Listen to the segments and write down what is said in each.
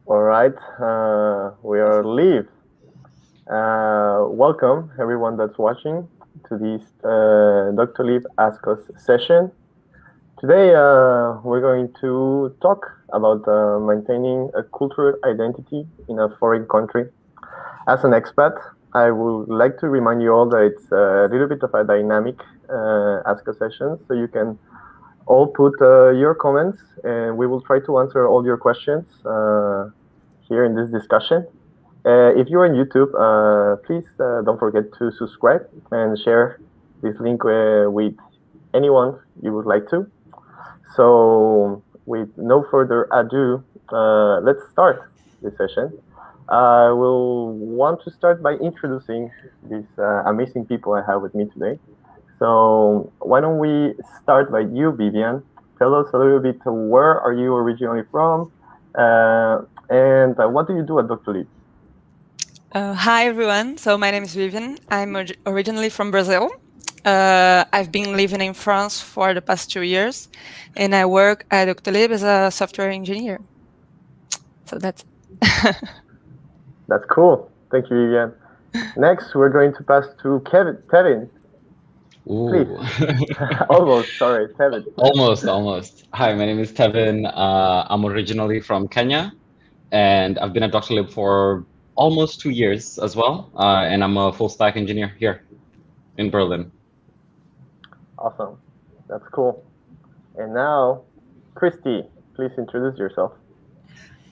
All right, we are live. Welcome everyone that's watching to this Doctolib Ask Us session. Today we're going to talk about maintaining a cultural identity in a foreign country. As an expat, I would like to remind you all that it's a little bit of a dynamic Ask Us session, so you can all put your comments and we will try to answer all your questions here in this discussion. If you're on YouTube, please don't forget to subscribe and share this link with anyone you would like to. So with no further ado, let's start this session. I will want to start by introducing these amazing people I have with me today. So why don't we start by you, Vivian? Tell us a little bit, where are you originally from? And what do you do at Doctolib? Hi, everyone. So my name is Vivian. I'm originally from Brazil. I've been living in France for the past 2 years, and I work at Doctolib as a software engineer. So that's That's cool. Thank you, Vivian. Next, we're going to pass to Kevin. Please. Almost, sorry, Tevin. Almost. Hi, my name is Tevin. I'm originally from Kenya, and I've been at Doctolib for almost 2 years as well. And I'm a full stack engineer here in Berlin. Awesome. That's cool. And now, Christy, please introduce yourself.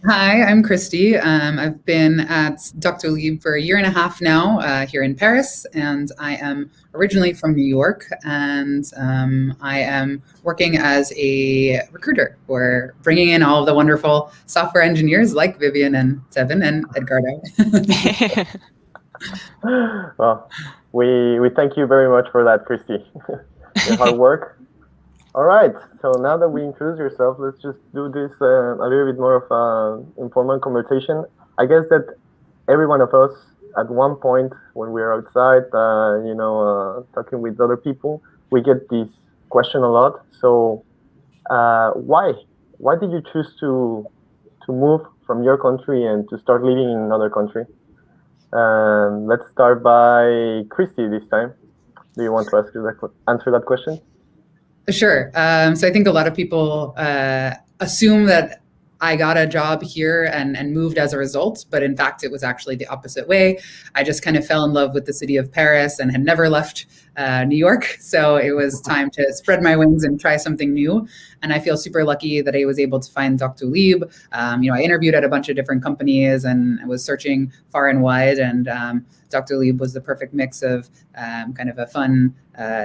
Hi, I'm Christy. I've been at Doctolib for 1.5 years now here in Paris, and I am originally from New York, and I am working as a recruiter. We're bringing in all of the wonderful software engineers like Vivian and Tevin and Edgardo. Well, we thank you very much for that, Christy. Your hard work. All right, so now that we introduce yourself, let's just do this a little bit more of an informal conversation. I guess that every one of us, at one point when we're outside, talking with other people, we get this question a lot. So, why did you choose to move from your country and to start living in another country? Let's start by Christy this time. Do you want to answer that question? Sure. So I think a lot of people assume that I got a job here and moved as a result, but in fact, it was actually the opposite way. I just kind of fell in love with the city of Paris and had never left New York. So it was time to spread my wings and try something new. And I feel super lucky that I was able to find Doctolib. I interviewed at a bunch of different companies and I was searching far and wide, and Doctolib was the perfect mix of kind of a fun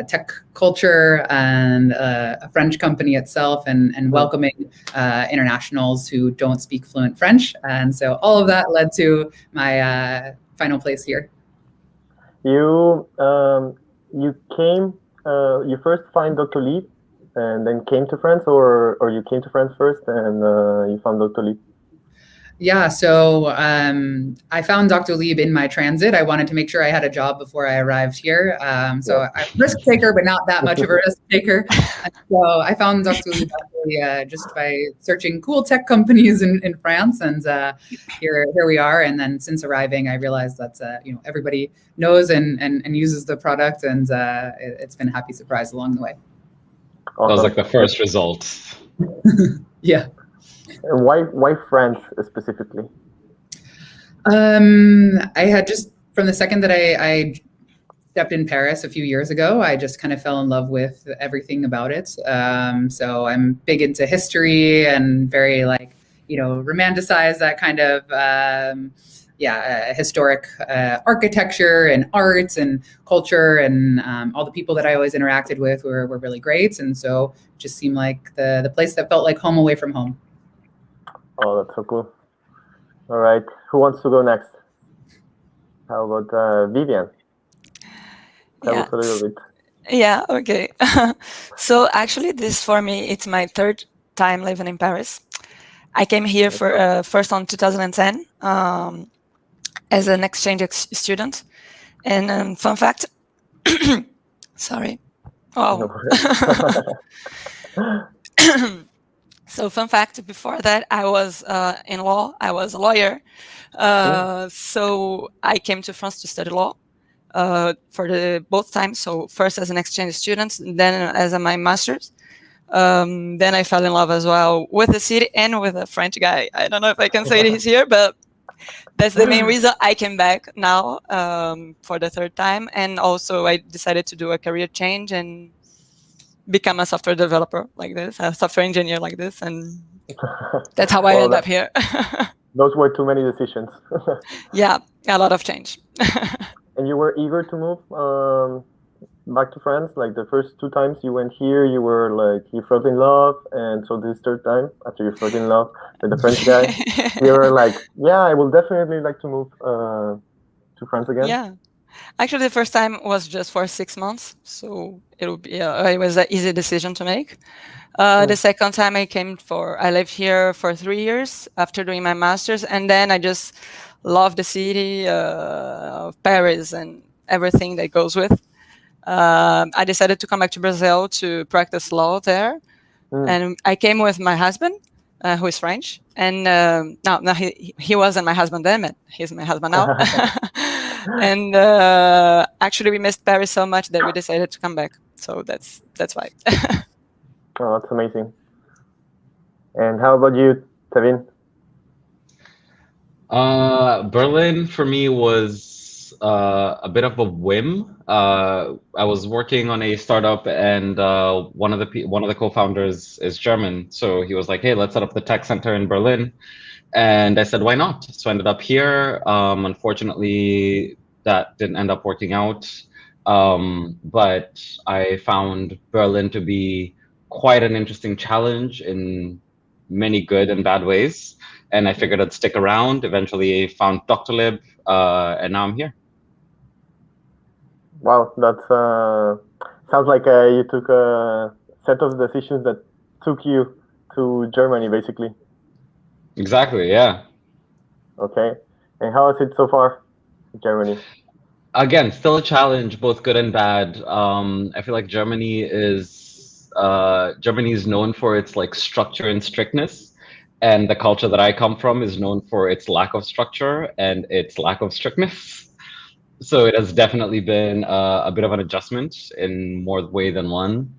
tech culture and a French company itself, and welcoming internationals who don't speak fluent French. And so all of that led to my final place here. You came, you first find Doctolib and then came to France, or you came to France first and you found Doctolib? Yeah, so I found Doctolib in my transit. I wanted to make sure I had a job before I arrived here. I'm a risk taker, but not that much of a risk taker. So I found Doctolib just by searching cool tech companies in France, and here we are. And then since arriving, I realized that everybody knows and uses the product, and it's been a happy surprise along the way. Awesome. That was like the first result. Yeah. And why France specifically? I had just, from the second that I stepped in Paris a few years ago, I just kind of fell in love with everything about it. So I'm big into history and very romanticize that kind of historic architecture and arts and culture, and all the people that I always interacted with were really great. And so it just seemed like the place that felt like home away from home. Oh, that's so cool. All right, who wants to go next? How about Vivian? Tell us a little bit. Yeah, okay. So actually, this for me, it's my third time living in Paris. I came here for first on 2010 as an exchange student. And fun fact, sorry. Oh. So fun fact, before that, I was in law. I was a lawyer. So I came to France to study law for both times. So first as an exchange student, then as my master's. Then I fell in love as well with the city and with a French guy. I don't know if I can say he's here, but that's the main reason I came back now for the third time. And also I decided to do a career change and become a software developer like this, a software engineer like this. And that's how I end up here. Those were too many decisions. Yeah, a lot of change. And you were eager to move back to France? Like the first 2 times you went here, you were like, you fell in love. And so this third time, after you fell in love with the French guy, you were like, yeah, I will definitely like to move to France again. Yeah. Actually, the first time was just for 6 months. So it was an easy decision to make. The second time I lived here for 3 years after doing my master's. And then I just love the city of Paris and everything that goes with. I decided to come back to Brazil to practice law there. And I came with my husband, who is French. And no, he wasn't my husband then, but he's my husband now. And actually, we missed Paris so much that we decided to come back. So that's why. Oh, that's amazing. And how about you, Tevin? Berlin for me was a bit of a whim. I was working on a startup, and one of the co-founders is German, so he was like, "Hey, let's set up the tech center in Berlin." And I said, "Why not?" So I ended up here. Unfortunately, that didn't end up working out, but I found Berlin to be quite an interesting challenge in many good and bad ways. And I figured I'd stick around. Eventually found Doctolib, and now I'm here. Wow, that sounds like you took a set of decisions that took you to Germany, basically. Exactly, yeah. Okay. And how is it so far in Germany? Again, still a challenge, both good and bad. I feel like Germany is known for its like structure and strictness. And the culture that I come from is known for its lack of structure and its lack of strictness. So it has definitely been a bit of an adjustment in more way than one.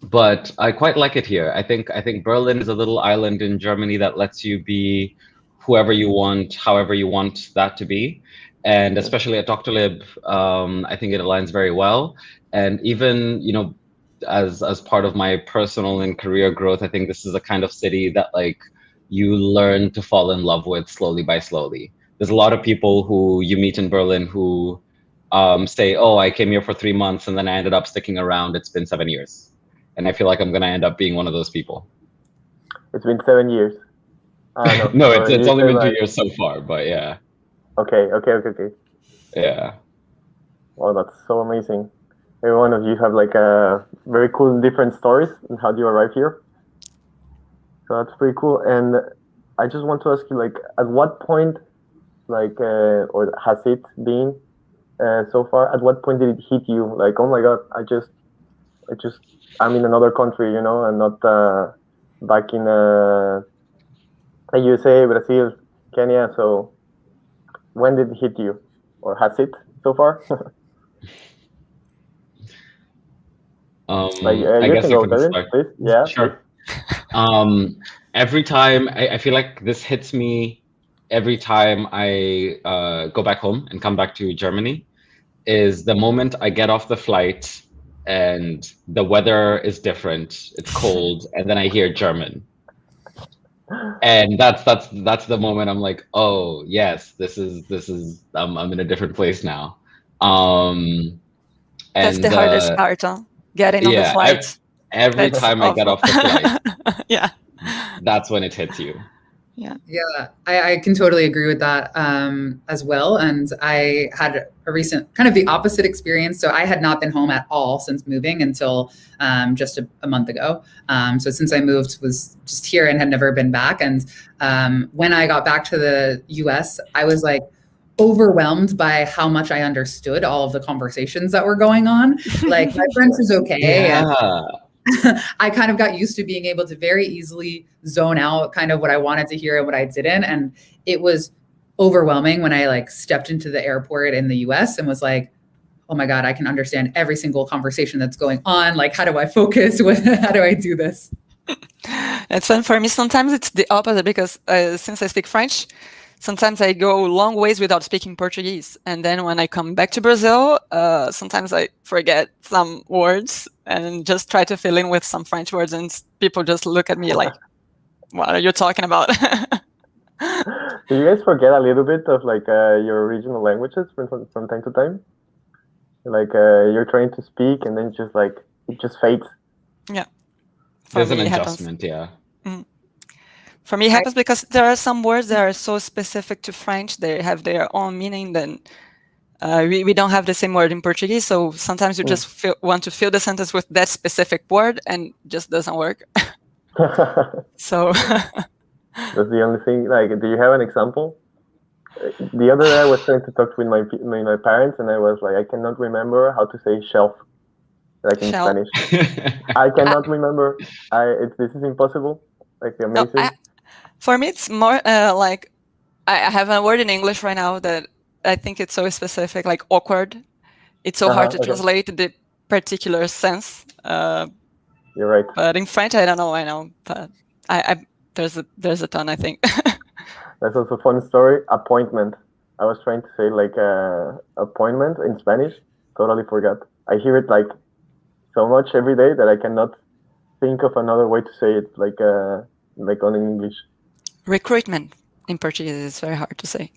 But I quite like it here. I think Berlin is a little island in Germany that lets you be whoever you want, however you want that to be. And especially at Doctolib, I think it aligns very well. And even, you know, as part of my personal and career growth, I think this is a kind of city that like you learn to fall in love with slowly by slowly. There's a lot of people who you meet in Berlin who say, "Oh, I came here for 3 months and then I ended up sticking around. It's been 7 years." And I feel like I'm going to end up being one of those people. It's been 7 years. No, it's only been 2 years so far, but yeah. Okay. Yeah. Wow, that's so amazing. Every one of you have like a very cool different stories and how do you arrive here. So that's pretty cool. And I just want to ask you, like, at what point, like, or has it been so far? At what point did it hit you? Like, oh my God, I'm in another country, you know, and not back in USA, Brazil, Kenya. So when did it hit you, or has it so far? I guess I can start. Please. Yeah, sure. Every time I feel like this hits me every time I go back home and come back to Germany is the moment I get off the flight and the weather is different, it's cold, and then I hear German. And that's the moment I'm like, oh yes, this is I'm in a different place now. That's the hardest part, huh? Getting on the flight. Every time I get off the flight, yeah, that's when it hits you. Yeah, I can totally agree with that as well. And I had a recent kind of the opposite experience. So I had not been home at all since moving until just a month ago. So since I moved, was just here and had never been back. And when I got back to the US, I was like overwhelmed by how much I understood all of the conversations that were going on. Like my French is okay. Yeah. I kind of got used to being able to very easily zone out kind of what I wanted to hear and what I didn't. And it was overwhelming when I like stepped into the airport in the US and was like, oh my God, I can understand every single conversation that's going on. Like, how do I focus? How do I do this? It's fun for me. Sometimes it's the opposite because since I speak French, sometimes I go long ways without speaking Portuguese. And then when I come back to Brazil, sometimes I forget some words and just try to fill in with some French words. And people just look at me like, what are you talking about? Do you guys forget a little bit of like your original languages from time to time? Like you're trying to speak and then just like it just fades. Yeah. There's an adjustment, yeah. Mm. For me, it happens because there are some words that are so specific to French. They have their own meaning. Then we don't have the same word in Portuguese. So sometimes you just want to fill the sentence with that specific word and it just doesn't work. So that's the only thing. Like, do you have an example? The other day I was trying to talk with my parents and I was like, I cannot remember how to say shelf, like in Spanish. I cannot remember. This is impossible. Like amazing. No, for me, it's more like I have a word in English right now that I think it's so specific, like awkward. It's so hard to translate the particular sense. You're right. But in French, I don't know. I know, but there's a ton, I think. That's also a fun story. Appointment. I was trying to say like appointment in Spanish. Totally forgot. I hear it like so much every day that I cannot think of another way to say it like on English. Recruitment in Portuguese is very hard to say.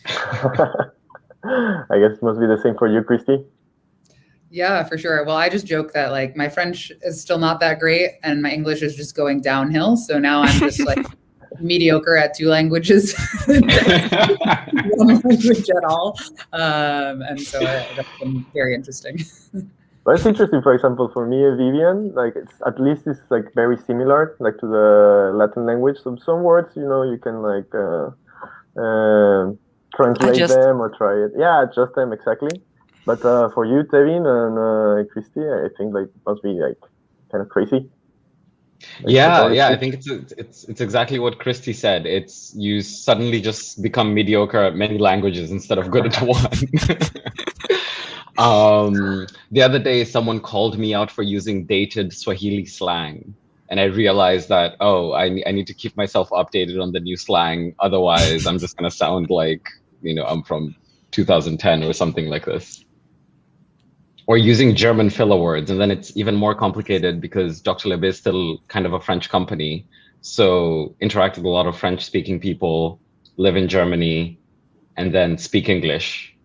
I guess it must be the same for you, Christy. Yeah, for sure. Well, I just joke that like my French is still not that great and my English is just going downhill. So now I'm just like mediocre at 2 languages, one language at all. And so that's been very interesting. But it's interesting, for example, for me, Vivian, like at least it's like very similar, like to the Latin language. So some words, you can like translate them or try it. Yeah, adjust them exactly. But for you, Tevin and Christy, I think like it must be like kind of crazy. Like, yeah. I think it's exactly what Christy said. It's you suddenly just become mediocre at many languages instead of good at one. The other day, someone called me out for using dated Swahili slang. And I realized that, I need to keep myself updated on the new slang. Otherwise, I'm just going to sound like, I'm from 2010 or something like this. Or using German filler words. And then it's even more complicated because Doctolibers is still kind of a French company. So interact with a lot of French-speaking people, live in Germany, and then speak English.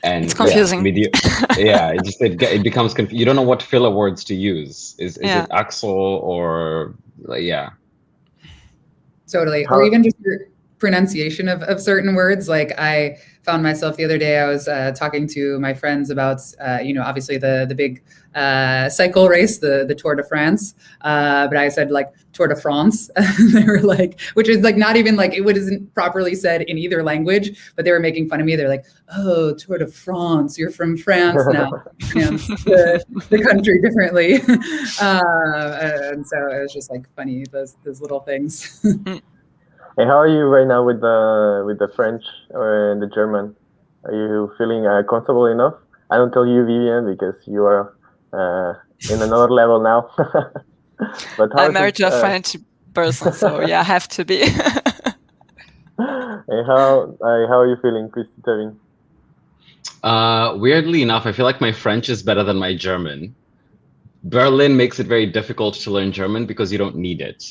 And it's confusing. It becomes confusing. You don't know what filler words to use. Is it axle or Totally. Or even just your pronunciation of certain words. Like I found myself the other day, I was talking to my friends about, obviously the big cycle race, the Tour de France. But I said like Tour de France. They were like, which is like not even like it wasn't properly said in either language, but they were making fun of me. They're like, oh, Tour de France, you're from France now. The country differently. And so it was just like funny, those little things. And how are you right now with the French or the German? Are you feeling comfortable enough? I don't tell you, Vivian, because you are in another level now. But I'm married to a French person, so yeah, I have to be. And how are you feeling, Christy, Tevin? Weirdly enough, I feel like my French is better than my German. Berlin makes it very difficult to learn German because you don't need it.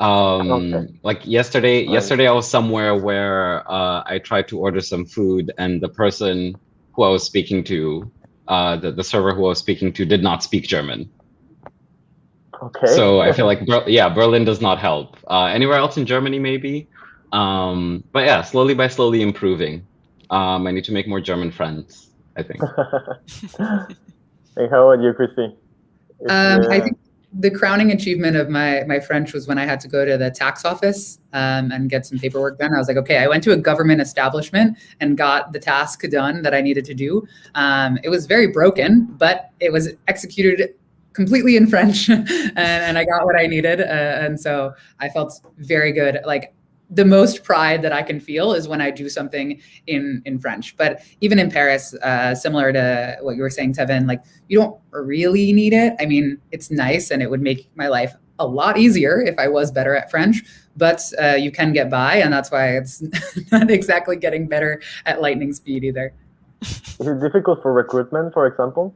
Like yesterday I was somewhere where I tried to order some food and the person who I was speaking to, the server who I was speaking to did not speak German. Okay. So I feel like, Berlin does not help. Anywhere else in Germany, maybe. But yeah, slowly improving. I need to make more German friends, I think. And how about you, Christy? I think the crowning achievement of my French was when I had to go to the tax office and get some paperwork done. I was like, okay, I went to a government establishment and got the task done that I needed to do. It was very broken, but it was executed completely in French, and I got what I needed, and so I felt very good. Like the most pride that I can feel is when I do something in French. But even in Paris, similar to what you were saying, Tevin, like you don't really need it. I mean, it's nice and it would make my life a lot easier if I was better at French, but you can get by, and that's why it's not exactly getting better at lightning speed either. Is it difficult for recruitment, for example?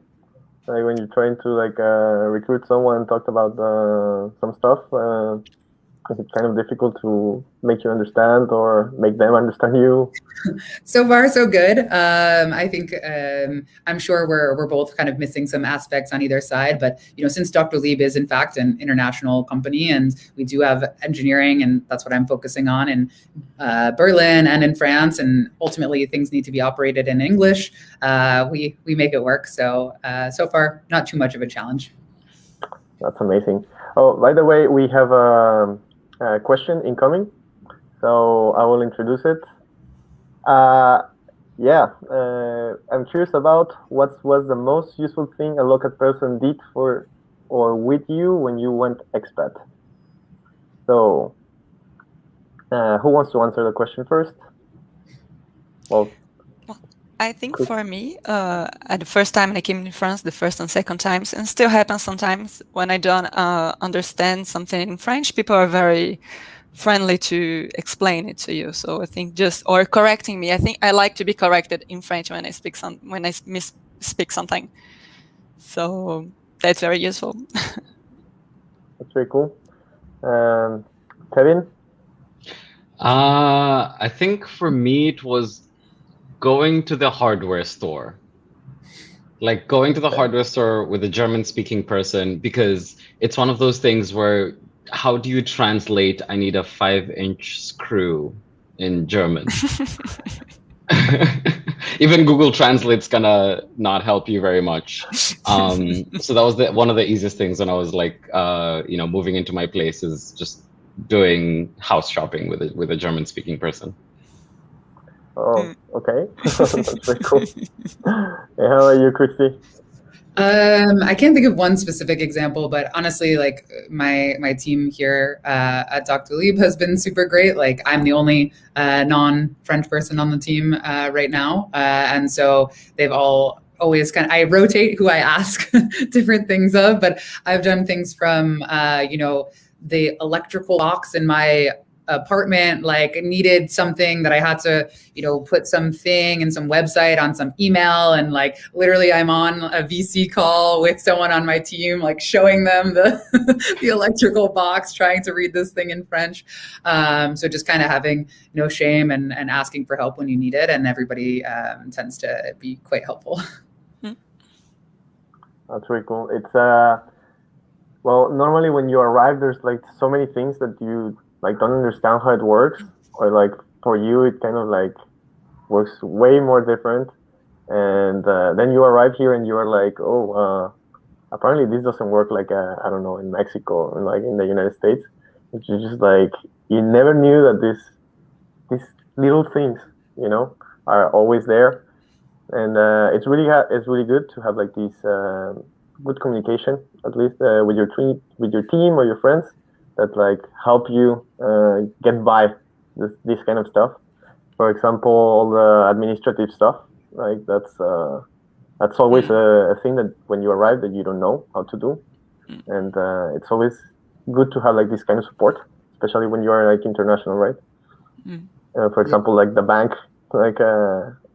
Like when you're trying to like recruit someone, talk about some stuff, is it kind of difficult to make you understand or make them understand you? So far, so good. I think I'm sure we're both kind of missing some aspects on either side. But since Doctolib is in fact an international company, and we do have engineering, and that's what I'm focusing on in Berlin and in France, and ultimately things need to be operated in English. We make it work. So so far, not too much of a challenge. That's amazing. Oh, by the way, we have a question incoming, so I will introduce it. I'm curious about what was the most useful thing a local person did for or with you when you went expat. So, who wants to answer the question first? Well, I think for me, at the first time I came to France, the first and second times, and still happens sometimes when I don't understand something in French, people are very friendly to explain it to you. So I think or correcting me. I think I like to be corrected in French when I misspeak something. So that's very useful. That's very cool. Kevin? I think for me it was going to the hardware store. Like going to the hardware store with a German-speaking person, because it's one of those things where how do you translate I need a 5-inch screw in German? Even Google Translate's gonna not help you very much. So that was one of the easiest things when I was like, moving into my place, is just doing house shopping with a German-speaking person. Oh, okay. That's very cool. And how are you, Christy? I can't think of one specific example, but honestly, like my team here at Doctolib has been super great. Like I'm the only non-French person on the team right now, and so they've all always I rotate who I ask different things of, but I've done things from the electrical box in my apartment, like needed something that I had to, put something in some website on some email, and like literally I'm on a VC call with someone on my team, like showing them the the electrical box, trying to read this thing in French. So just kind of having no shame and asking for help when you need it, and everybody tends to be quite helpful. That's very cool. It's well, normally when you arrive, there's like so many things that you like don't understand how it works, or like for you it kind of like works way more different, and then you arrive here and you are like, oh, apparently this doesn't work like I don't know, in Mexico or like in the United States. It's just like you never knew that these little things are always there, and it's really good to have like this good communication, at least with your team or your friends, that like help you get by this kind of stuff. For example, all the administrative stuff, right? That's always a thing that when you arrive that you don't know how to do, and it's always good to have like this kind of support, especially when you are like international, right? For example, like the bank, like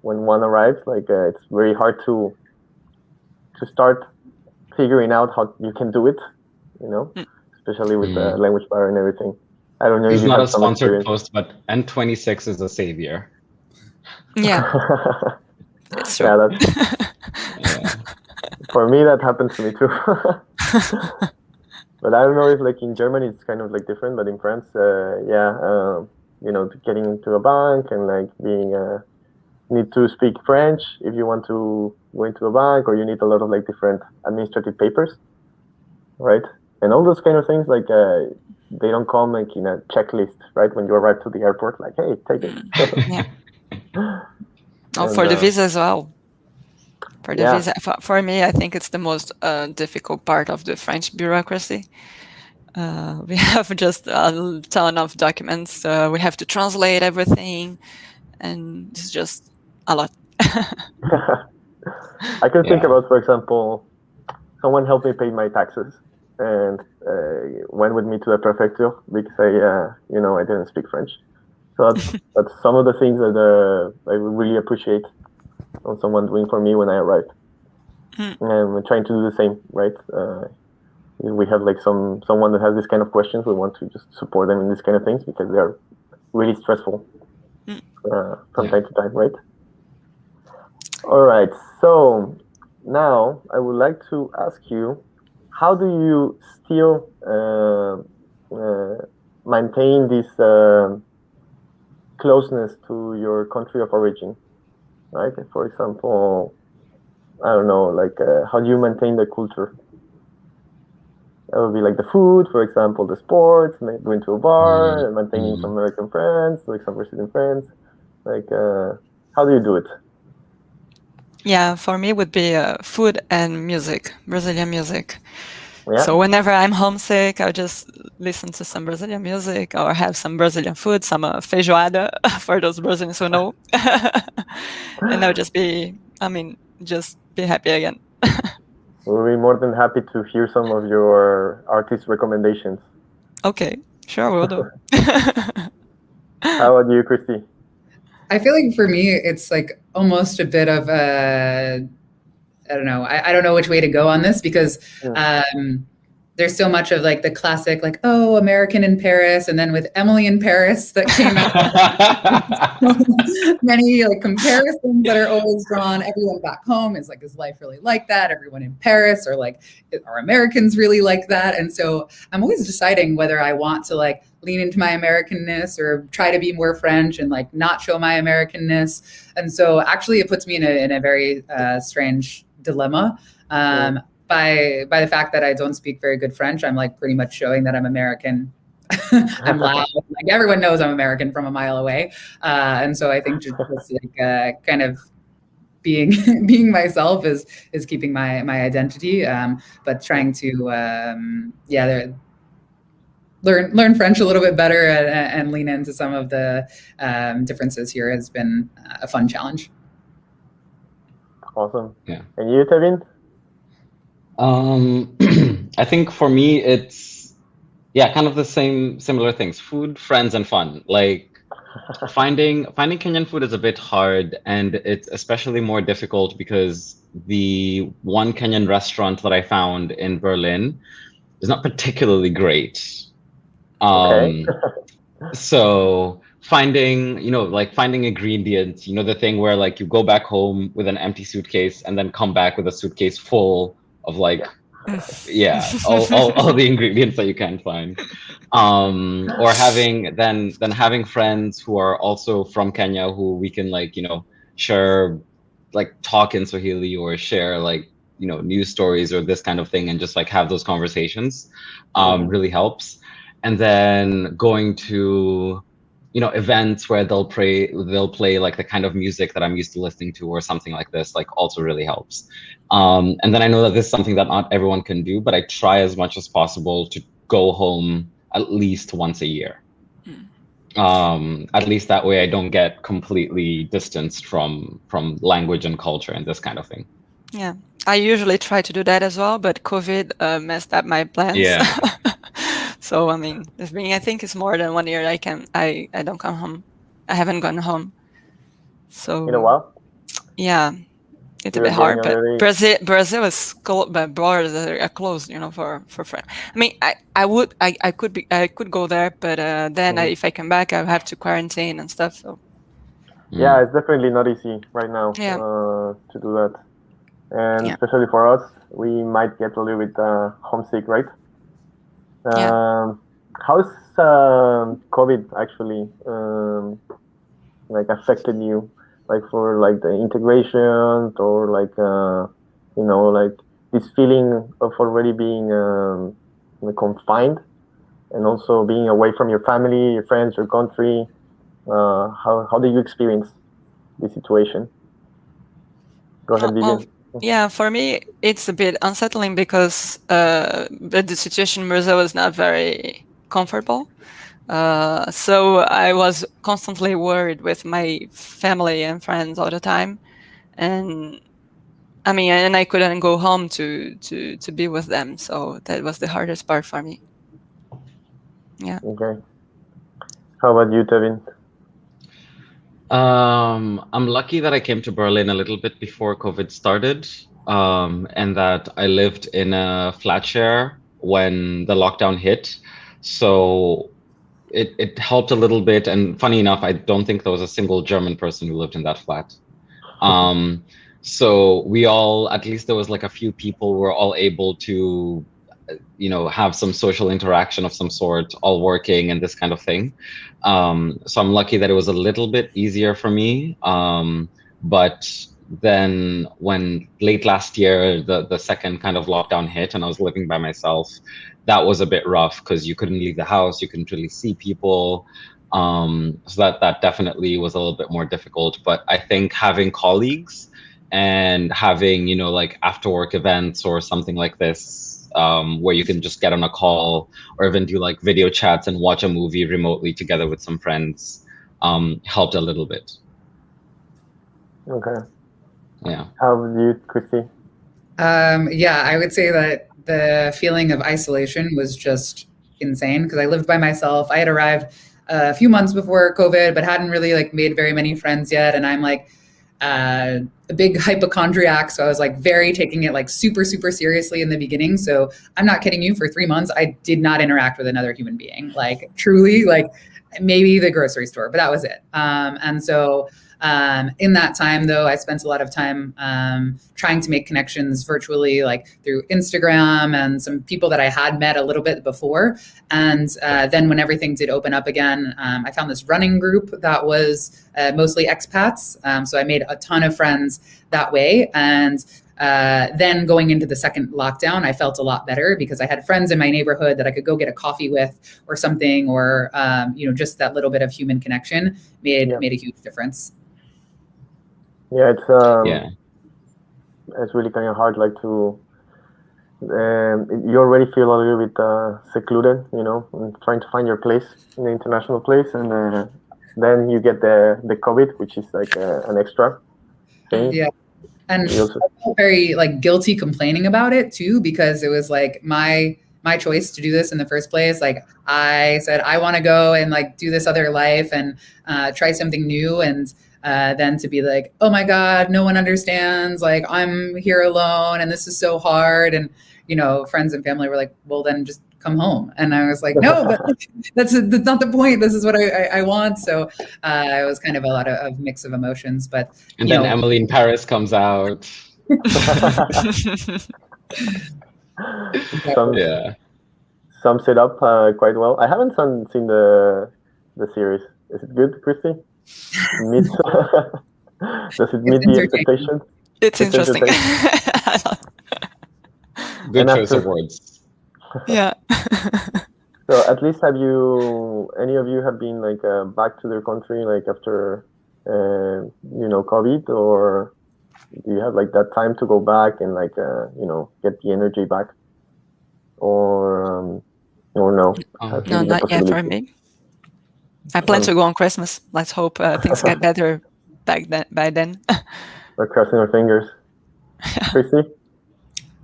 when one arrives, like it's very hard to start figuring out how you can do it, especially with the language barrier and everything. I don't know if it's you not have a some sponsored experience. post, but N26 is a savior. Yeah. It's true. Yeah, for me that happens to me too. But I don't know if like in Germany it's kind of like different, but in France, getting into a bank and like being need to speak French if you want to go into a bank, or you need a lot of like different administrative papers, right? And all those kind of things, like they don't come like in a checklist, right? When you arrive to the airport, like, hey, take it. Yeah. For the visa as well. for the visa. For me, I think it's the most difficult part of the French bureaucracy. We have just a ton of documents. We have to translate everything, and it's just a lot. I can think about, for example, someone helped me pay my taxes and went with me to the prefecture because I didn't speak French. So that's some of the things that I really appreciate on someone doing for me when I arrived. And we're trying to do the same, right? We have like someone that has this kind of questions. We want to just support them in these kind of things because they are really stressful from time to time, right? All right. So now I would like to ask you, how do you still maintain this closeness to your country of origin? Right? For example, I don't know, like how do you maintain the culture? That would be like the food, for example, the sports, going to a bar, maintaining some American friends, like some Brazilian friends. Like, how do you do it? Yeah, for me it would be food and music, Brazilian music. Yeah. So whenever I'm homesick, I'll just listen to some Brazilian music or have some Brazilian food, some feijoada for those Brazilians who know. And I'll just be happy again. We'll be more than happy to hear some of your artist recommendations. Okay, sure, we'll do. How about you, Christy? I feel like for me, it's like almost a bit of a, I don't know. I don't know which way to go on this because there's so much of like the classic, like, oh, American in Paris. And then with Emily in Paris that came out, many like comparisons that are always drawn. Everyone back home is like, is life really like that? Everyone in Paris are like, are Americans really like that? And so I'm always deciding whether I want to like lean into my Americanness or try to be more French and like not show my Americanness. And so actually it puts me in a very strange dilemma. By the fact that I don't speak very good French, I'm like pretty much showing that I'm American. I'm loud. Like everyone knows I'm American from a mile away. And so I think just like kind of being myself is keeping my identity, but trying to learn French a little bit better and lean into some of the differences here has been a fun challenge. Awesome. Yeah. And you, Tevin? I think for me, it's kind of the similar things: food, friends, and fun. Like finding Kenyan food is a bit hard, and it's especially more difficult because the one Kenyan restaurant that I found in Berlin is not particularly great. Okay. So finding ingredients, the thing where like you go back home with an empty suitcase and then come back with a suitcase full of like all the ingredients that you can find, or having friends who are also from Kenya who we can share, like talk in Swahili or share news stories or this kind of thing and just like have those conversations really helps. And then going to events where they'll play like the kind of music that I'm used to listening to or something like this, like also really helps. And then I know that this is something that not everyone can do, but I try as much as possible to go home at least once a year. At least that way I don't get completely distanced from language and culture and this kind of thing. Yeah, I usually try to do that as well, but COVID messed up my plans. Yeah. So I mean, I think it's more than 1 year. I don't come home. I haven't gone home. So In a while? Yeah, it's a bit hard. But Brazil is but borders are closed, for France. I mean, I could go there, but then if I come back, I'll have to quarantine and stuff. So yeah, it's definitely not easy right now to do that, and especially for us, we might get a little bit homesick, right? How's COVID actually like affected you, like for like the integration or like like this feeling of already being confined and also being away from your family, your friends, your country? How do you experience this situation? Go ahead, Vivian. Yeah, for me, it's a bit unsettling because the situation in Brazil is not very comfortable. So I was constantly worried with my family and friends all the time, and I mean, and I couldn't go home to be with them. So that was the hardest part for me. Yeah. Okay. How about you, Tevin? I'm lucky that I came to Berlin a little bit before COVID started, and that I lived in a flat share when the lockdown hit. So it helped a little bit. And funny enough, I don't think there was a single German person who lived in that flat. So we all, at least there was like a few people, were all able to, have some social interaction of some sort, all working and this kind of thing. So I'm lucky that it was a little bit easier for me. But then when late last year, the second kind of lockdown hit and I was living by myself, that was a bit rough because you couldn't leave the house, you couldn't really see people. So that definitely was a little bit more difficult. But I think having colleagues and having, like after work events or something like this, where you can just get on a call or even do like video chats and watch a movie remotely together with some friends, helped a little bit. Okay. Yeah. How about you, Christy? Yeah, I would say that the feeling of isolation was just insane because I lived by myself. I had arrived a few months before COVID, but hadn't really like made very many friends yet. And I'm like a big hypochondriac, so I was like very taking it like super, super seriously in the beginning. So I'm not kidding you, for 3 months, I did not interact with another human being, like truly, like maybe the grocery store, but that was it. And so in that time, though, I spent a lot of time trying to make connections virtually, like through Instagram and some people that I had met a little bit before. And then when everything did open up again, I found this running group that was mostly expats. So I made a ton of friends that way. And then going into the second lockdown, I felt a lot better because I had friends in my neighborhood that I could go get a coffee with or something, or just that little bit of human connection made a huge difference. Yeah, Yeah. It's really kind of hard, like to. You already feel a little bit secluded, and trying to find your place in the international place, and then you get the COVID, which is like an extra thing. Yeah. And I felt very like guilty complaining about it too, because it was like my choice to do this in the first place. Like I said, I want to go and like do this other life and try something new. And then to be like, oh my God, no one understands. Like I'm here alone and this is so hard. And, friends and family were like, well, then just come home. And I was like, no, but that's not the point. This is what I want. So it was kind of a lot of mix of emotions. But and then Emily in Paris comes out. Sums it up quite well. I haven't seen the series. Is it good, Christy? Does it meet the expectations? It's interesting. Good choice of words. Yeah. So at least any of you have been like back to their country like after COVID, or do you have like that time to go back and like get the energy back, or no? No, not yet for me. I plan to go on Christmas. Let's hope things get better by then. We're crossing our fingers. Christy?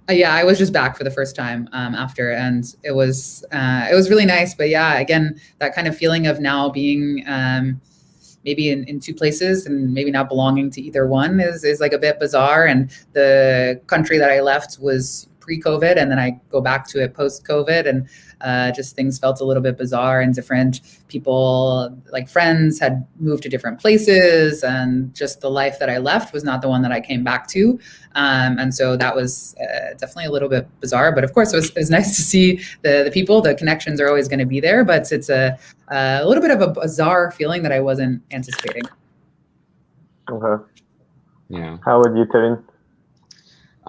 Yeah, I was just back for the first time after, and it was really nice. But yeah, again, that kind of feeling of now being maybe in two places and maybe not belonging to either one is like a bit bizarre. And the country that I left was pre-COVID, and then I go back to it post-COVID, and just things felt a little bit bizarre and different. People, like friends, had moved to different places, and just the life that I left was not the one that I came back to. And so that was definitely a little bit bizarre. But of course, it was nice to see the people. The connections are always going to be there, but it's a little bit of a bizarre feeling that I wasn't anticipating. Okay. Yeah. How would you, Tevin?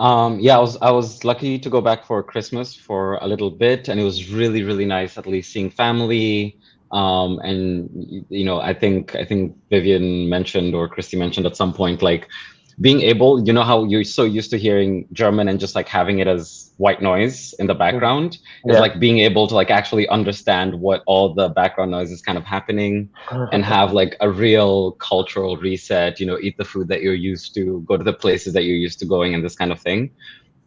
I was lucky to go back for Christmas for a little bit, and it was really, really nice, at least seeing family. And I think Vivian mentioned, or Christy mentioned at some point, like being able, you know how you're so used to hearing German and just like having it as white noise in the background, is like being able to like actually understand what all the background noise is kind of happening, and have like a real cultural reset, you know, eat the food that you're used to, go to the places that you're used to going, and this kind of thing.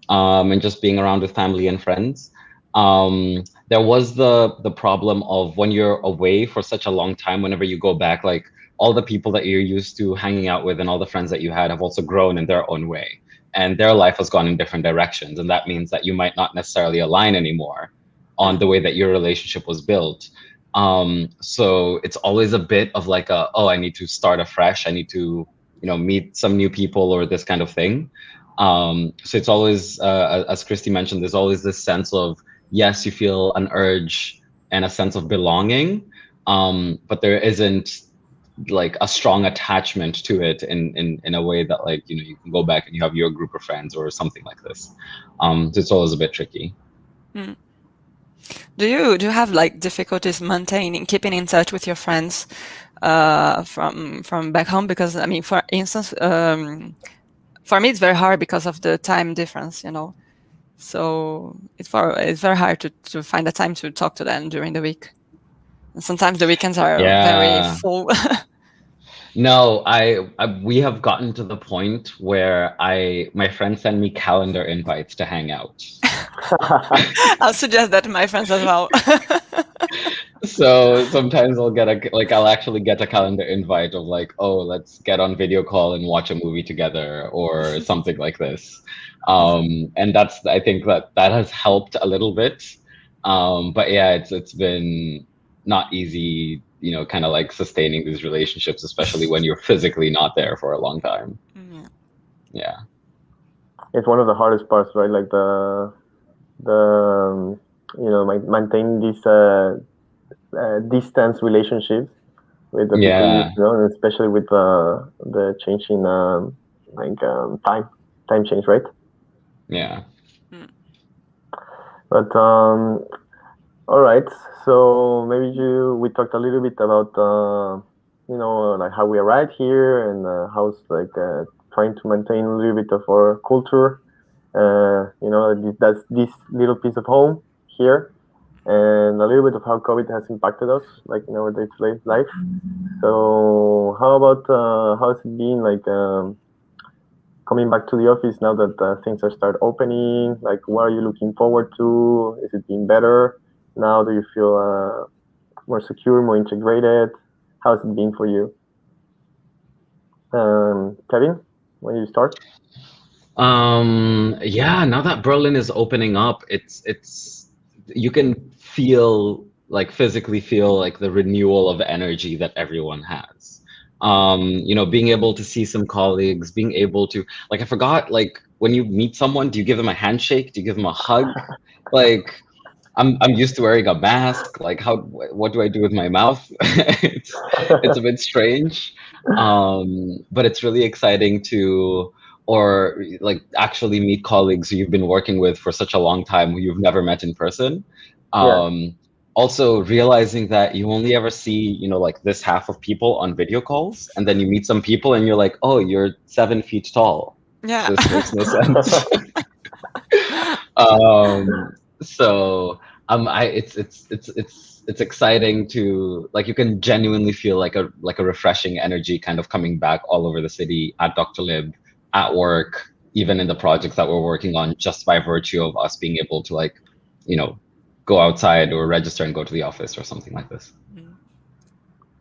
And just being around with family and friends. There was the problem of when you're away for such a long time, whenever you go back, like all the people that you're used to hanging out with and all the friends that you had have also grown in their own way, and their life has gone in different directions. And that means that you might not necessarily align anymore on the way that your relationship was built. So it's always a bit of like oh, I need to start afresh. I need to, you know, meet some new people or this kind of thing. So it's always, as Christy mentioned, there's always this sense of, yes, you feel an urge and a sense of belonging, but there isn't like a strong attachment to it in a way that, like, you know, you can go back and you have your group of friends or something like this. So it's always a bit tricky. Do you have like difficulties keeping in touch with your friends from back home? Because I mean, for instance, for me, it's very hard because of the time difference, you know. So it's very hard to find the time to talk to them during the week. And sometimes the weekends are very full. No, we have gotten to the point where my friends send me calendar invites to hang out. I'll suggest that to my friends as well. So sometimes I'll actually get a calendar invite of like, oh, let's get on video call and watch a movie together or something like this. And I think that has helped a little bit. But yeah, it's been not easy, you know, kind of like sustaining these relationships, especially when you're physically not there for a long time. Yeah. It's one of the hardest parts, right? Like the you know, maintaining these distance relationships with the people you know, and especially with the change in time change, right? Yeah. But all right, so maybe we talked a little bit about you know, like how we arrived here and how's like trying to maintain a little bit of our culture. You know, that's this little piece of home here, and a little bit of how COVID has impacted us, like in our day-to-day life. So how about how's it been like coming back to the office now that things are start opening? Like, what are you looking forward to? Is it being better now? Do you feel more secure, more integrated? How's it been for you? Kevin, when you start? Yeah, now that Berlin is opening up, it's you can feel like physically feel like the renewal of energy that everyone has. You know, being able to see some colleagues, being able to, like, I forgot, like, when you meet someone, do you give them a handshake? Do you give them a hug? Like, I'm used to wearing a mask. Like, what do I do with my mouth? It's a bit strange. But it's really exciting to, or like, actually meet colleagues who you've been working with for such a long time who you've never met in person. Also realizing that you only ever see, you know, like this half of people on video calls, and then you meet some people and you're like, oh, you're 7 feet tall. Yeah. This makes no sense. So it's exciting to, like, you can genuinely feel like a refreshing energy kind of coming back all over the city, at Doctolib, at work, even in the projects that we're working on, just by virtue of us being able to, like, you know, go outside or register and go to the office or something like this.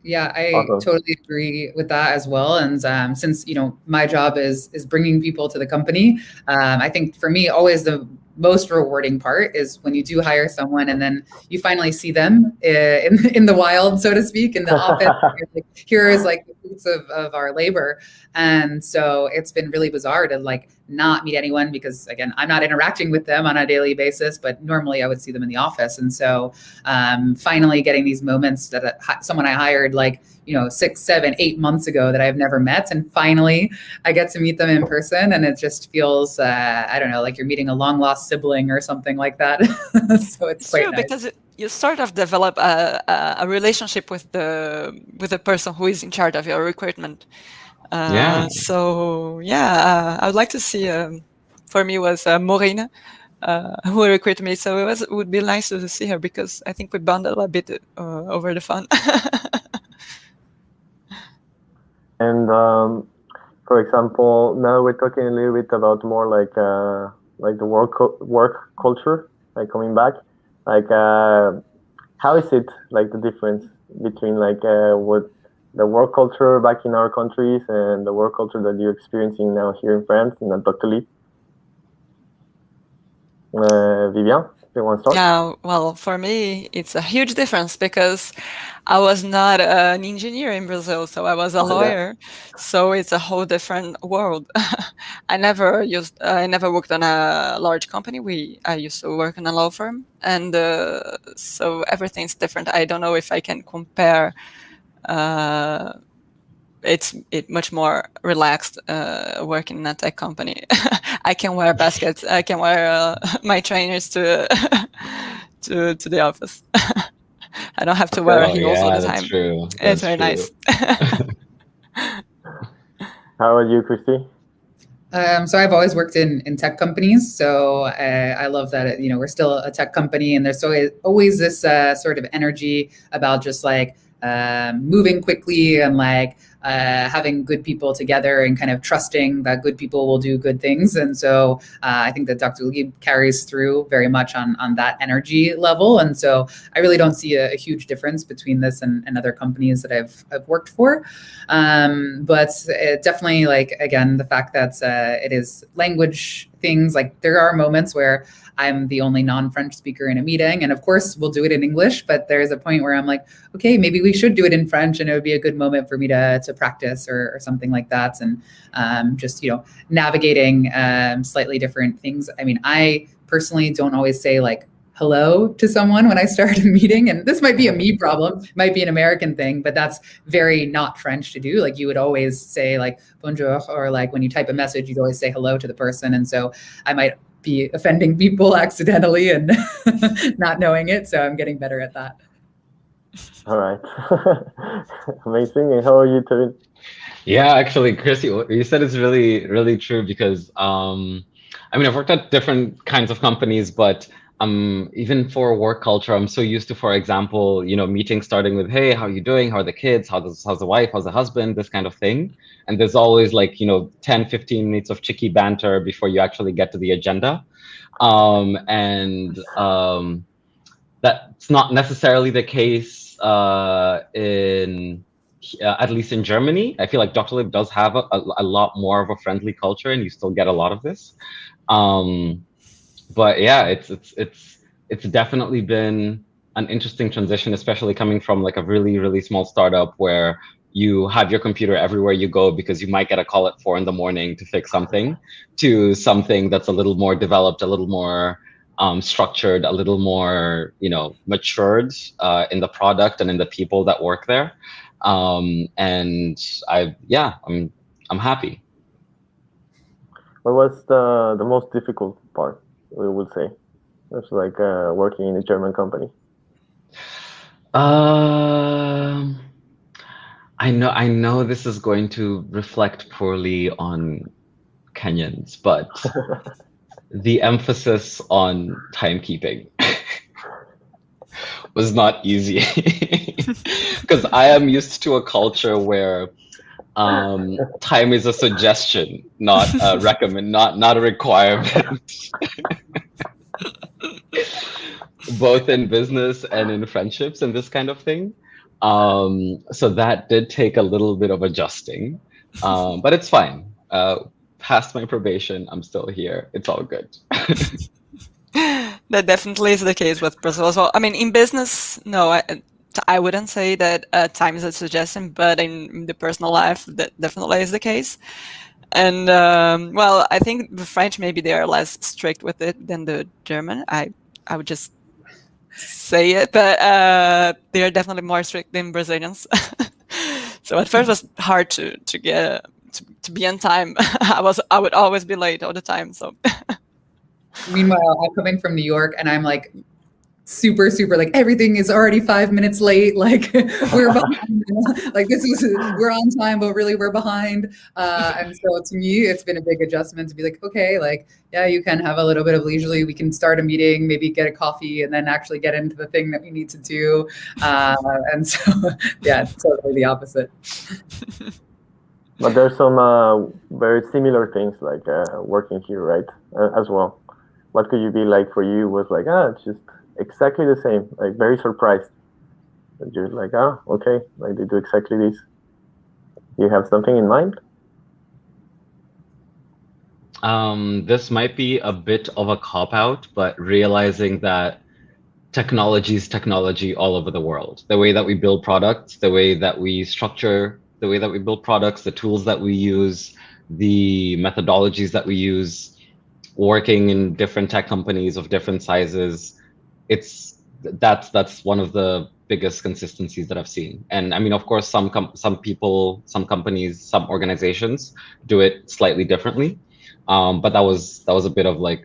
Yeah, I totally agree with that as well. And since, you know, my job is bringing people to the company, I think for me, always the most rewarding part is when you do hire someone and then you finally see them in the wild, so to speak, in the office. Like, here is like the fruits of our labor. And so it's been really bizarre to like not meet anyone because, again, I'm not interacting with them on a daily basis, but normally I would see them in the office. And so finally getting these moments that someone I hired like, you know, 6, 7, 8 months ago that I've never met. And finally I get to meet them in person, and it just feels, I don't know, like you're meeting a long lost sibling or something like that. So it's quite true, nice. because you sort of develop a relationship with the person who is in charge of your recruitment. So yeah, I would like to see. For me, was Maureen who recruited me. So it would be nice to see her because I think we bonded a bit over the phone. And for example, now we're talking a little bit about more like the work culture, like coming back. Like, how is it like the difference between like what the work culture back in our countries and the work culture that you're experiencing now here in France in Doctolib? Vivian, you want to start? Yeah, well, for me, it's a huge difference because I was not an engineer in Brazil, so I was a lawyer. So it's a whole different world. I never worked on a large company. I used to work in a law firm, and so everything's different. I don't know if I can compare. It's much more relaxed working in a tech company. I can wear baskets. I can wear my trainers to the office. I don't have to wear heels all the time. That's true. It's very nice. How about you, Christy? So I've always worked in tech companies. So I love that, we're still a tech company, and there's always this sort of energy about just like moving quickly and like having good people together and kind of trusting that good people will do good things. And so I think that Doctolib carries through very much on that energy level. And so I really don't see a huge difference between this and other companies that I've worked for. But it definitely, like, again, the fact that it is language things, like there are moments where I'm the only non-French speaker in a meeting, and of course we'll do it in English, but there's a point where I'm like, okay, maybe we should do it in French, and it would be a good moment for me to practice or something like that. And just, navigating slightly different things. I mean, I personally don't always say like hello to someone when I start a meeting, and this might be a me problem, might be an American thing, but that's very not French to do. Like you would always say like bonjour, or like when you type a message, you'd always say hello to the person. And so I might be offending people accidentally and not knowing it. So I'm getting better at that. All right. Amazing. And how are you, Tevin? Yeah, actually, Christy, what you said is really, really true because, I've worked at different kinds of companies, but even for work culture, I'm so used to, for example, meetings starting with, hey, how are you doing? How are the kids? How's the wife? How's the husband? This kind of thing. And there's always like, 10, 15 minutes of cheeky banter before you actually get to the agenda. That's not necessarily the case at least in Germany. I feel like Doctolib does have a lot more of a friendly culture, and you still get a lot of this. But yeah, it's definitely been an interesting transition, especially coming from like a really, really small startup where you have your computer everywhere you go because you might get a call at 4 a.m. to fix something, to something that's a little more developed, a little more structured, a little more, matured in the product and in the people that work there. And I'm happy. What was the most difficult part, we would say? It's like working in a German company. I know this is going to reflect poorly on Kenyans, but the emphasis on timekeeping was not easy because I am used to a culture where time is a suggestion, not a not a requirement. Both in business and in friendships and this kind of thing. So that did take a little bit of adjusting, but it's fine. Past my probation, I'm still here. It's all good. That definitely is the case with Brazil as well. I mean, in business, no, I wouldn't say that time is a suggestion, but in the personal life, that definitely is the case. And well, I think the French, maybe they are less strict with it than the German. I would just say it, but they are definitely more strict than Brazilians. So at first it was hard to get to be on time. I would always be late all the time. So meanwhile, I'm coming from New York and I'm like super like everything is already 5 minutes late, like we're behind, like we're on time but really we're behind, and so to me it's been a big adjustment to be like, okay, like, yeah, you can have a little bit of leisurely, we can start a meeting, maybe get a coffee, and then actually get into the thing that we need to do, and so yeah, it's totally the opposite. But there's some very similar things like working here, right? As well. What could you be like for you was like, it's just exactly the same, like very surprised. And you're like, okay, like they do exactly this. Do you have something in mind? This might be a bit of a cop-out, but realizing that technology is technology all over the world. The way that we build products, the way that we structure, the way that we build products, the tools that we use, the methodologies that we use, working in different tech companies of different sizes, that's one of the biggest consistencies that I've seen. And I mean, of course, some people, some companies, some organizations do it slightly differently. But that was a bit of like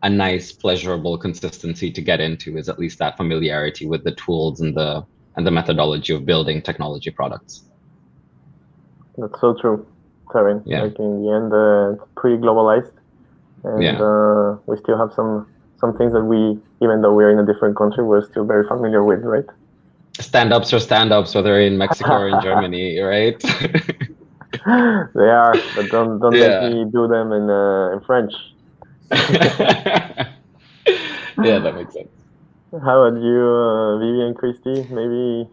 a nice, pleasurable consistency to get into, is at least that familiarity with the tools and the methodology of building technology products. That's so true, Karen. Yeah. Like in the end, it's pretty globalized, and we still have some things that we, even though we're in a different country, we're still very familiar with, right? Stand-ups are stand-ups, whether in Mexico or in Germany, right? They are, but don't make me do them in French. Yeah, that makes sense. How about you, Vivian, Christy? Maybe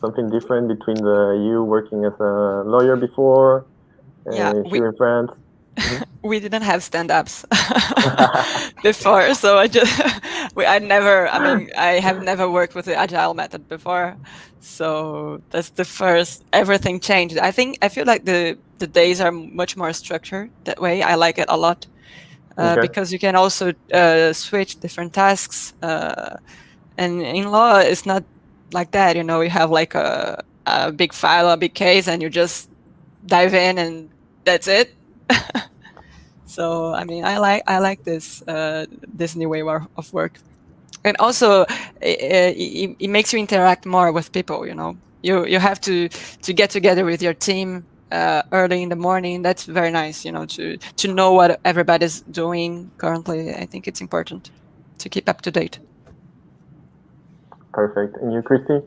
something different between you working as a lawyer before, here in France? We didn't have stand-ups before, so I have never worked with the agile method before, so that's the first. Everything changed. I feel like the days are much more structured that way. I like it a lot, because you can also switch different tasks, and in law it's not like that. You have like a big file, a big case, and you just dive in and that's it. So I mean, I like this new way of work, and also it makes you interact more with people. You have to get together with your team early in the morning. That's very nice. To know what everybody's doing currently. I think it's important to keep up to date. Perfect. And you, Christy?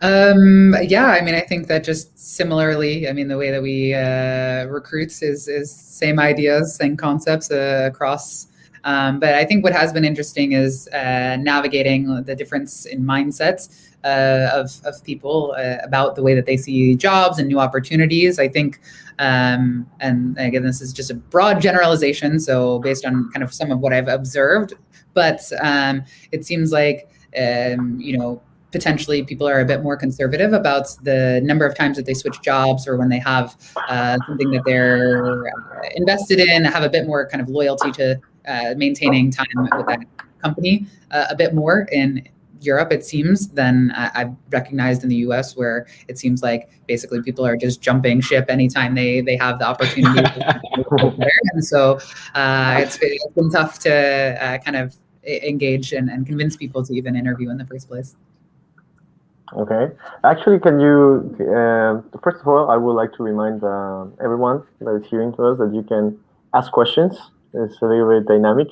Yeah, I mean, I think that just similarly, I mean, the way that we recruits is same ideas, same concepts across. But I think what has been interesting is navigating the difference in mindsets of people about the way that they see jobs and new opportunities. I think, and again, this is just a broad generalization, so based on kind of some of what I've observed, but it seems like, potentially people are a bit more conservative about the number of times that they switch jobs, or when they have something that they're invested in, have a bit more kind of loyalty to maintaining time with that company a bit more in Europe, it seems, than I've recognized in the US, where it seems like basically people are just jumping ship anytime they have the opportunity. And so it's been tough to kind of engage and convince people to even interview in the first place. Okay. Actually, can you, first of all, I would like to remind everyone that is hearing to us that you can ask questions. It's a little bit dynamic.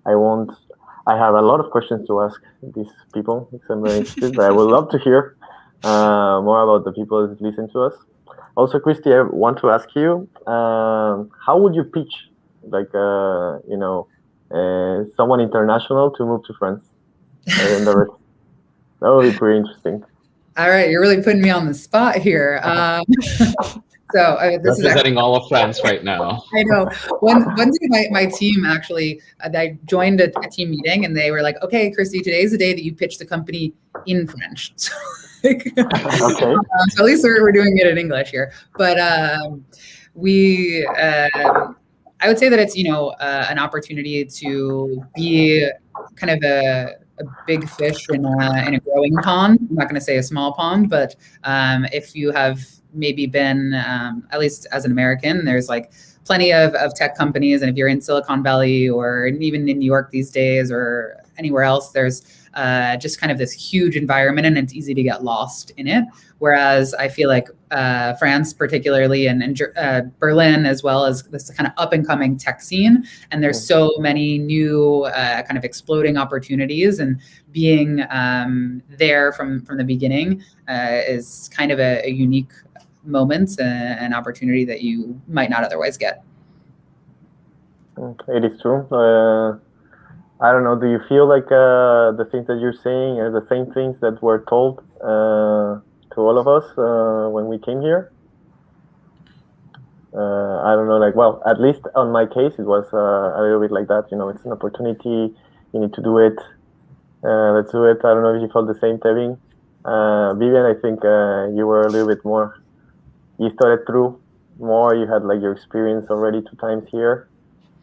I have a lot of questions to ask these people, because I'm very interested, but I would love to hear more about the people that listen to us. Also, Christy, I want to ask you, how would you pitch, like, someone international to move to France? That would be pretty interesting. All right, you're really putting me on the spot here. So this is representing all of France right now. I know. One day, my team actually, I joined a team meeting, and they were like, "Okay, Christy, today's the day that you pitch the company in French." So, okay. So at least we're doing it in English here. But I would say that it's an opportunity to be kind of a big fish in a growing pond. I'm not going to say a small pond, but if you have maybe been, at least as an American, there's like plenty of tech companies. And if you're in Silicon Valley or even in New York these days, or anywhere else, there's just kind of this huge environment and it's easy to get lost in it. Whereas I feel like France particularly and Berlin, as well as this kind of up and coming tech scene, and there's so many new kind of exploding opportunities, and being there from the beginning is kind of a unique moment and opportunity that you might not otherwise get. It is true. I don't know, do you feel like the things that you're saying are the same things that were told to all of us when we came here? I don't know, like, well, at least on my case, it was a little bit like that. You know, it's an opportunity, you need to do it. Let's do it. I don't know if you felt the same, Tevin. Vivian, I think you were a little bit more, you started through more, you had like your experience already 2 times here.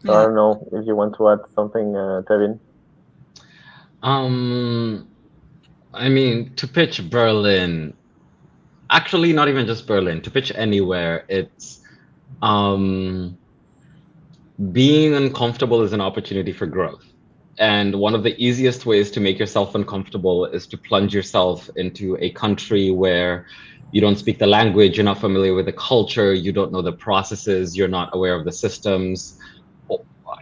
So I don't know if you want to add something, Tevin. I mean, to pitch Berlin, actually not even just Berlin, to pitch anywhere, it's being uncomfortable is an opportunity for growth. And one of the easiest ways to make yourself uncomfortable is to plunge yourself into a country where you don't speak the language, you're not familiar with the culture, you don't know the processes, you're not aware of the systems,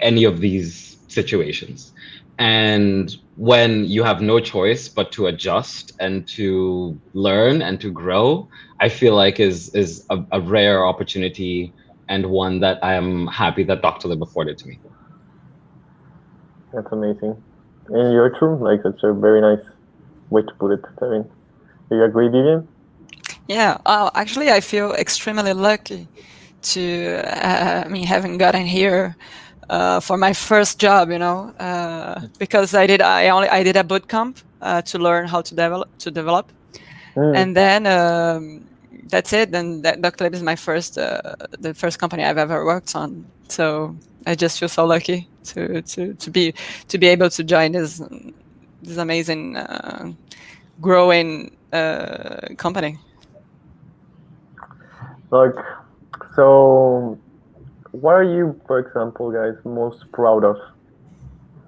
any of these situations. And when you have no choice but to adjust and to learn and to grow, I feel like is a rare opportunity, and one that I am happy that Doctolib afforded to me. That's amazing. And you're true, like that's a very nice way to put it, Tevin. Do you agree, Vivian? Yeah, actually I feel extremely lucky to having gotten here for my first job, you know, because I did a boot camp to learn how to develop, and then that's it. Then Doctolib is my the first company I've ever worked on. So I just feel so lucky to be able to join this amazing growing company. Like, so what are you, for example, guys, most proud of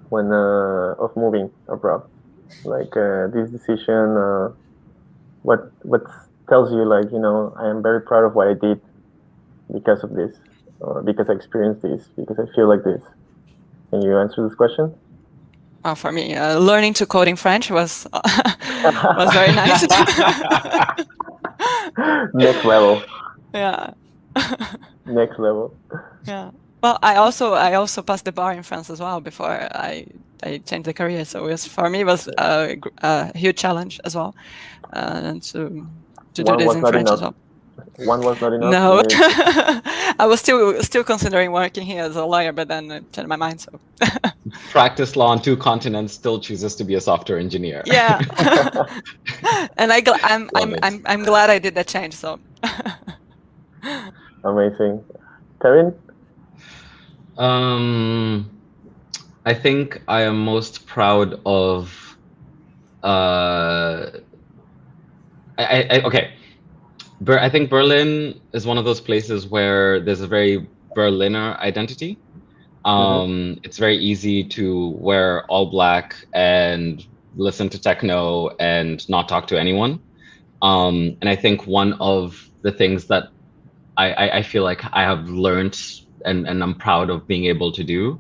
when of moving abroad? Like this decision, what tells you, like, you know, I am very proud of what I did because of this, or because I experienced this, because I feel like this. Can you answer this question? For me, learning to code in French was was very nice. Next level. Yeah. Next level. Yeah. Well, I also passed the bar in France as well before I changed the career. So for me it was a huge challenge as well, and to do this in French as well. One was not enough. No, I was still considering working here as a lawyer, but then I changed my mind. So practice law on 2 continents, still chooses to be a software engineer. Yeah, and I'm glad I did that change. So amazing, Kevin. I think I am most proud of. Okay. I think Berlin is one of those places where there's a very Berliner identity. It's very easy to wear all black and listen to techno and not talk to anyone. And I think one of the things that I feel like I have learned and I'm proud of being able to do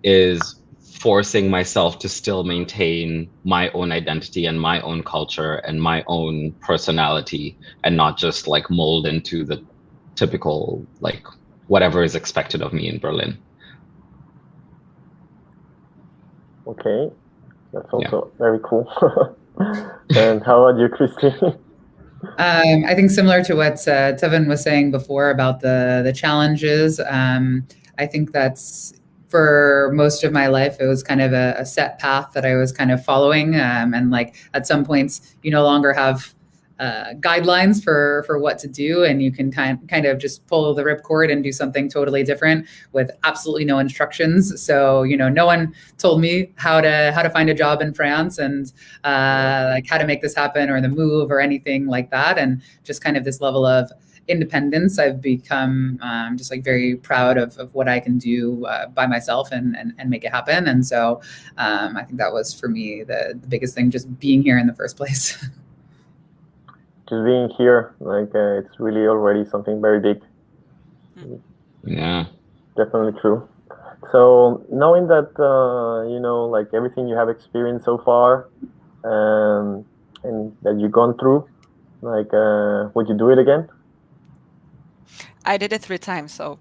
is forcing myself to still maintain my own identity and my own culture and my own personality, and not just like mold into the typical, like, whatever is expected of me in Berlin. Okay, that's also very cool. And how about you, Christy? I think similar to what Tevin was saying before about the challenges, I think that's, for most of my life, it was kind of a set path that I was kind of following. And like at some points, you no longer have guidelines for what to do, and you can kind of just pull the ripcord and do something totally different with absolutely no instructions. So no one told me how to find a job in France and like how to make this happen or the move or anything like that. And just kind of this level of independence, I've become just like very proud of what I can do by myself and make it happen. And so I think that was for me the biggest thing, just being here in the first place. Just being here, like it's really already something very big. Yeah, definitely true. So knowing that like everything you have experienced so far, and that you've gone through, like would you do it again? I did it 3 times, so.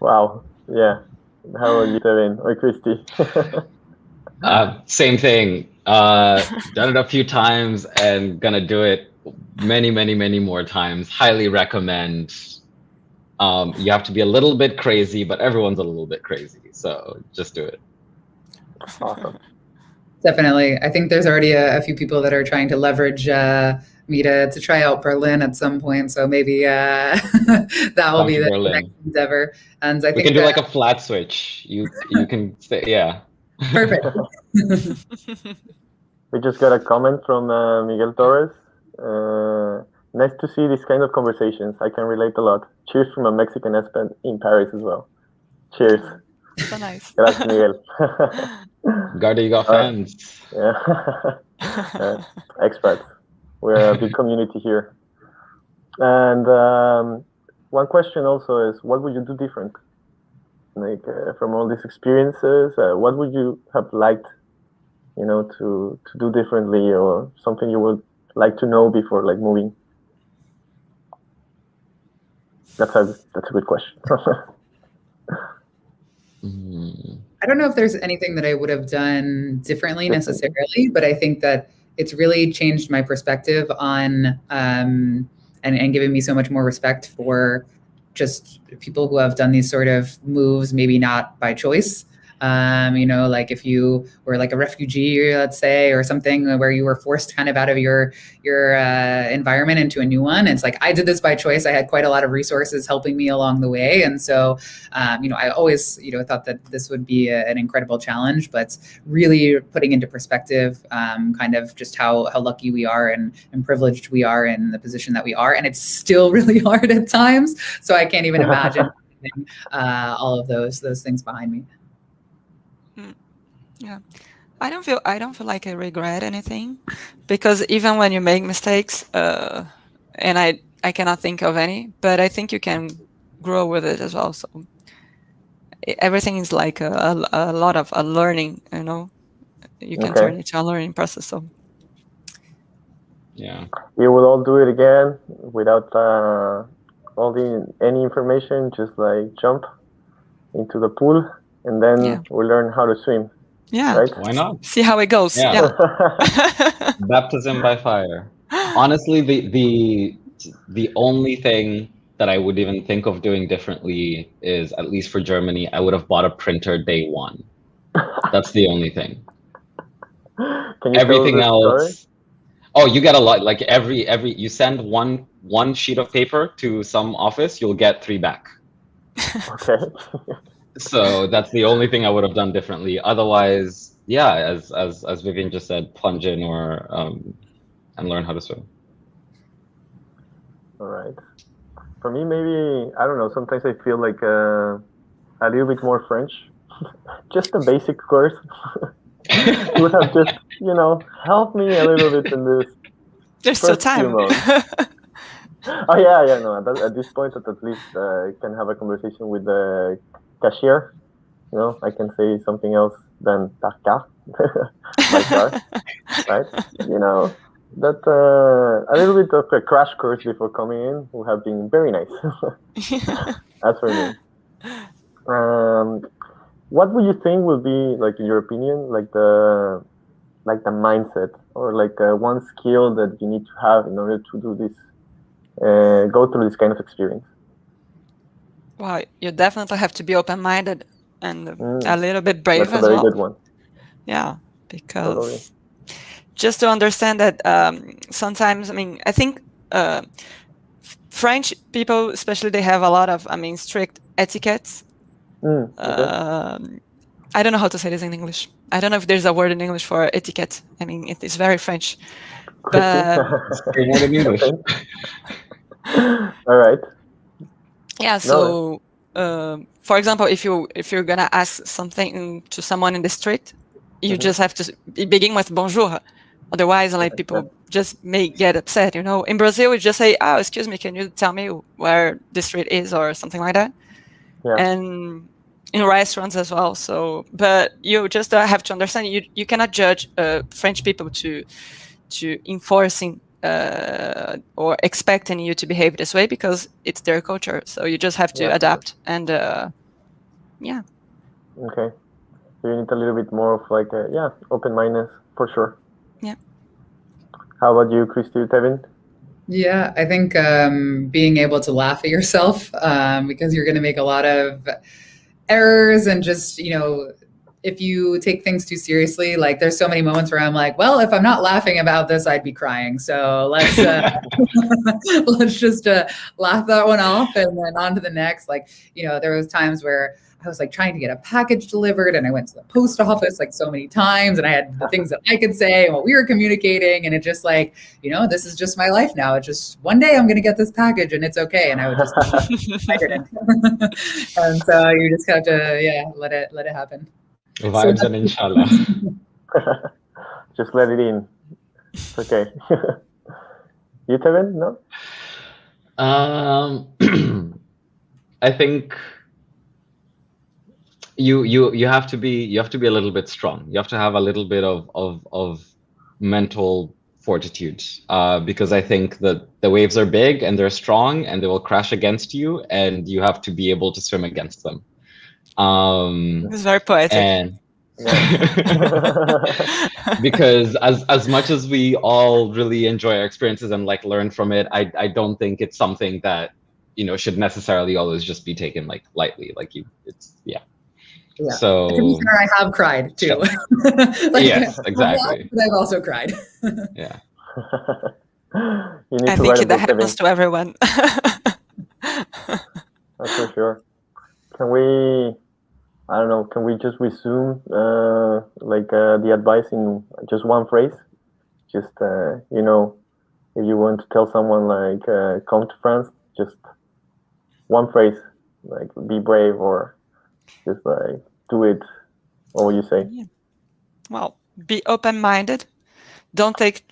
Wow. Yeah. How about you, Devin or Christy? same thing. Done it a few times and gonna do it many more times. Highly recommend. You have to be a little bit crazy, but everyone's a little bit crazy, so just do it. Awesome. Definitely. I think there's already a few people that are trying to leverage me to try out Berlin at some point. So maybe that will be the next endeavor. And I think we can do like a flat switch. You can say, yeah. Perfect. We just got a comment from Miguel Torres. Nice to see these kind of conversations. I can relate a lot. Cheers from a Mexican expat in Paris as well. Cheers. So nice. Gracias, Miguel. Garda, you got fans. Yeah. Expats. We're a big community here. And one question also is, what would you do different? Like from all these experiences, what would you have liked, to do differently, or something you would like to know before like moving? That's a good question. I don't know if there's anything that I would have done differently necessarily, but I think that it's really changed my perspective on and given me so much more respect for just people who have done these sort of moves, maybe not by choice. Like if you were like a refugee, let's say, or something where you were forced kind of out of your environment into a new one. It's like, I did this by choice. I had quite a lot of resources helping me along the way. And so, I always, thought that this would be an incredible challenge, but really putting into perspective kind of just how lucky we are and privileged we are in the position that we are. And it's still really hard at times. So I can't even imagine all of those things behind me. Yeah, I don't feel like I regret anything, because even when you make mistakes, and I cannot think of any, but I think you can grow with it as well. So everything is like a lot of a learning. You can turn it to a learning process. So yeah, you will all do it again without any information. Just like jump into the pool, and then we'll learn how to swim. Yeah, right? Why not? See how it goes. Yeah. Baptism by fire. Honestly, the only thing that I would even think of doing differently is, at least for Germany, I would have bought a printer day one. That's the only thing. Can you Everything else. Story? Oh, you get a lot. Like every you send one sheet of paper to some office, you'll get 3 back. Okay. So that's the only thing I would have done differently. Otherwise, yeah, as Vivian just said, plunge in or and learn how to swim. All right. For me, maybe, I don't know, sometimes I feel like a little bit more French. Just a basic course. It would have just, helped me a little bit in this. There's still time. Oh, yeah, no, at this point, at least I can have a conversation with the cashier. I can say something else than ta car, my car, right? That a little bit of a crash course before coming in would have been very nice. That's for me. What would you think will be, like, in your opinion, like the mindset, or like one skill that you need to have in order to do this, go through this kind of experience? Well, you definitely have to be open-minded and a little bit brave as well. That's a very good one. Yeah, because just to understand that sometimes, I mean, I think French people, especially, they have a lot of, strict etiquettes. Okay. I don't know how to say this in English. I don't know if there's a word in English for etiquette. I mean, it is very French. But Say word in English. All right. yeah, so for example, if you're gonna ask something to someone in the street, you just have to begin with bonjour. Otherwise, like, people just may get upset. You know, in Brazil, we just say, "Oh, excuse me, can you tell me where the street is," or something like that. Yeah. And in restaurants as well. So, but you just have to understand, you cannot judge French people to enforcing or expecting you to behave this way, because it's their culture. So you just have to adapt. And yeah. Okay. So you need a little bit more of like open-mindedness for sure. Yeah. How about you, Christy, Tevin? Yeah, I think being able to laugh at yourself, because you're going to make a lot of errors, and just, if you take things too seriously, like, there's so many moments where I'm like, well, if I'm not laughing about this, I'd be crying. So let's let's just laugh that one off and then on to the next. Like, there was times where I was like trying to get a package delivered, and I went to the post office like so many times, and I had the things that I could say and what we were communicating, and it just like, this is just my life now. It's just one day I'm going to get this package and it's okay. And I would just and so you just have to let it happen. Vibes and inshallah. Just let it in. It's okay. You, Tevin? No? I think you have to be a little bit strong. You have to have a little bit of mental fortitude, because I think that the waves are big and they're strong and they will crash against you, and you have to be able to swim against them. It's very poetic. And because as much as we all really enjoy our experiences and like learn from it, I don't think it's something that should necessarily always just be taken like lightly. Like yeah. So to be fair, I have cried too. Yes, exactly. But I've also cried. Yeah. You need I to think that happens to everyone. That's for sure. Can we just resume the advice in just one phrase? Just if you want to tell someone like come to France, just one phrase, like be brave, or just like do it. What would you say? Yeah. Well, be open-minded. Don't take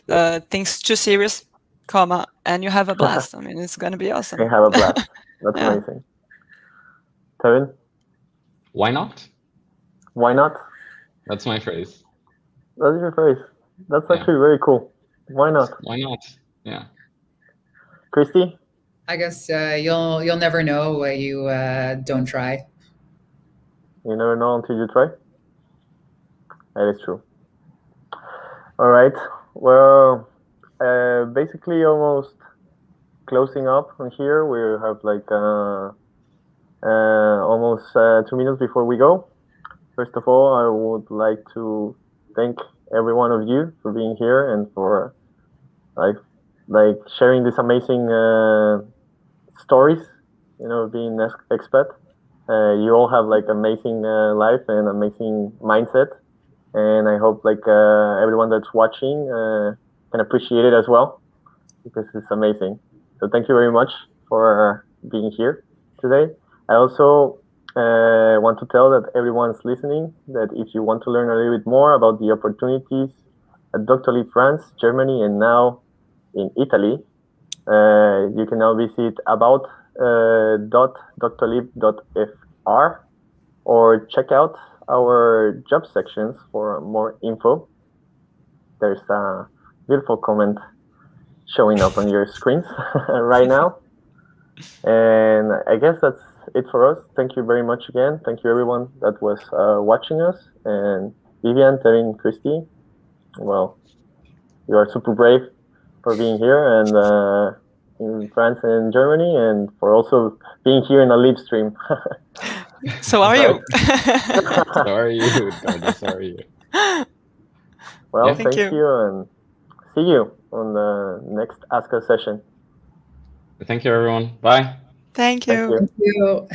things too serious, and you have a blast. I mean, it's going to be awesome. You have a blast. That's amazing. Tevin? Why not? Why not? That's my phrase. That's your phrase. That's actually very cool. Why not? Why not? Yeah. Christy? I guess you'll never know what you don't try. You never know until you try. That is true. All right. Well, basically almost closing up on here. We have like almost 2 minutes before we go. First of all, I would like to thank every one of you for being here and for like sharing these amazing stories, being an expat. You all have like amazing life and amazing mindset, and I hope like everyone that's watching can appreciate it as well, because it's amazing. So thank you very much for being here today. I also want to tell that everyone's listening that if you want to learn a little bit more about the opportunities at Doctolib France, Germany, and now in Italy, you can now visit about.doctolib.fr or check out our job sections for more info. There's a beautiful comment showing up on your screens right now. And I guess that's it for us. Thank you very much again. Thank you everyone that was watching us. And Vivian, Tevin, Christy, well, you are super brave for being here and in France and in Germany, and for also being here in a live stream. So are you? So are you. So are you. Well, thank you, and see you on the next Ask Us session. Thank you, everyone. Bye. Thank you. Thank you.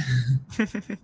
Thank you.